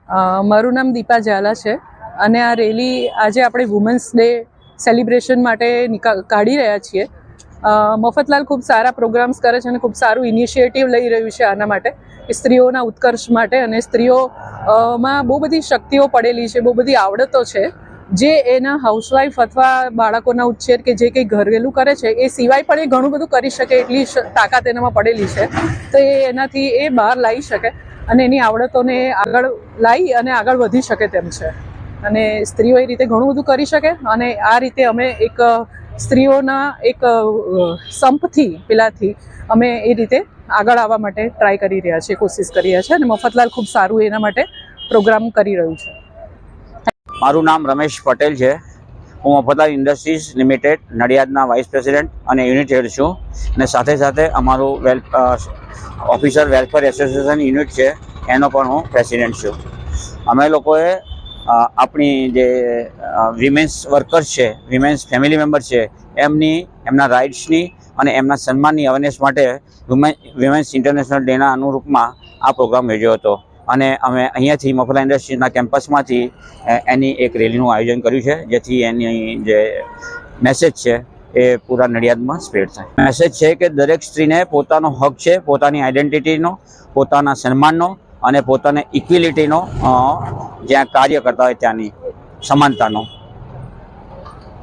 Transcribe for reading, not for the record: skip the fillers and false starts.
મારું નામ દીપા ઝાલા છે અને આ રેલી આજે આપણે વુમન્સ ડે સેલિબ્રેશન માટે કાઢી રહ્યા છીએ. મફતલાલ ખૂબ સારા પ્રોગ્રામ્સ કરે છે અને ખૂબ સારું ઇનિશિયેટિવ લઈ રહ્યું છે આના માટે, સ્ત્રીઓના ઉત્કર્ષ માટે. અને સ્ત્રીઓમાં બહુ બધી શક્તિઓ પડેલી છે, બહુ બધી આવડતો છે જે એના હાઉસવાઈફ અથવા બાળકોના ઉછેર કે જે કંઈ ઘરેલું કરે છે એ સિવાય પણ એ ઘણું બધું કરી શકે એટલી તાકાત એનામાં પડેલી છે. તો એનાથી એ બહાર લાવી શકે અને એની આવડતોને આગળ લાવી અને આગળ વધી શકે તેમ છે. અને સ્ત્રીઓ એ રીતે ઘણું બધું કરી શકે અને આ રીતે અમે એક સ્ત્રીઓના એક સંપથી પેલાથી અમે એ રીતે આગળ આવવા માટે ટ્રાય કરી રહ્યા છીએ, કોશિશ કરી રહ્યા છીએ. અને મફતલાલ ખૂબ સારું એના માટે પ્રોગ્રામ કરી રહ્યું છે. મારું નામ રમેશ પટેલ છે. હું મફતલાલ ઇન્ડસ્ટ્રીઝ લિમિટેડ નડિયાદના વાઇસ પ્રેસિડેન્ટ અને યુનિટ હેડ છું. અને સાથે સાથે અમારું ઓફિસર વેલફેર એસોસિએશન યુનિટ છે એનો પણ હું પ્રેસિડેન્ટ છું. અમે લોકોએ આપણી જે વિમેન્સ વર્કર્સ છે, વિમેન્સ ફેમિલી મેમ્બર છે, એમના રાઇટ્સની અને એમના સન્માનની અવેરનેસ માટે વિમેન્સ ઇન્ટરનેશનલ ડેના અનુરૂપમાં આ પ્રોગ્રામ યોજ્યો હતો. અને અમે અહીંયાથી મફતલાલ ઇન્ડસ્ટ્રીઝના કેમ્પસમાંથી એની એક રેલીનું આયોજન કર્યું છે, જેથી એની જે મેસેજ છે એ પૂરા નડિયાદમાં સ્પ્રેડ થાય. મેસેજ છે કે દરેક સ્ત્રીને પોતાનો હક છે, પોતાની આઈડેન્ટિટીનો, પોતાના સન્માનનો અને પોતાને ઇક્વિલિટીનો, જ્યાં કાર્ય કરતા હોય ત્યાંની સમાનતાનો.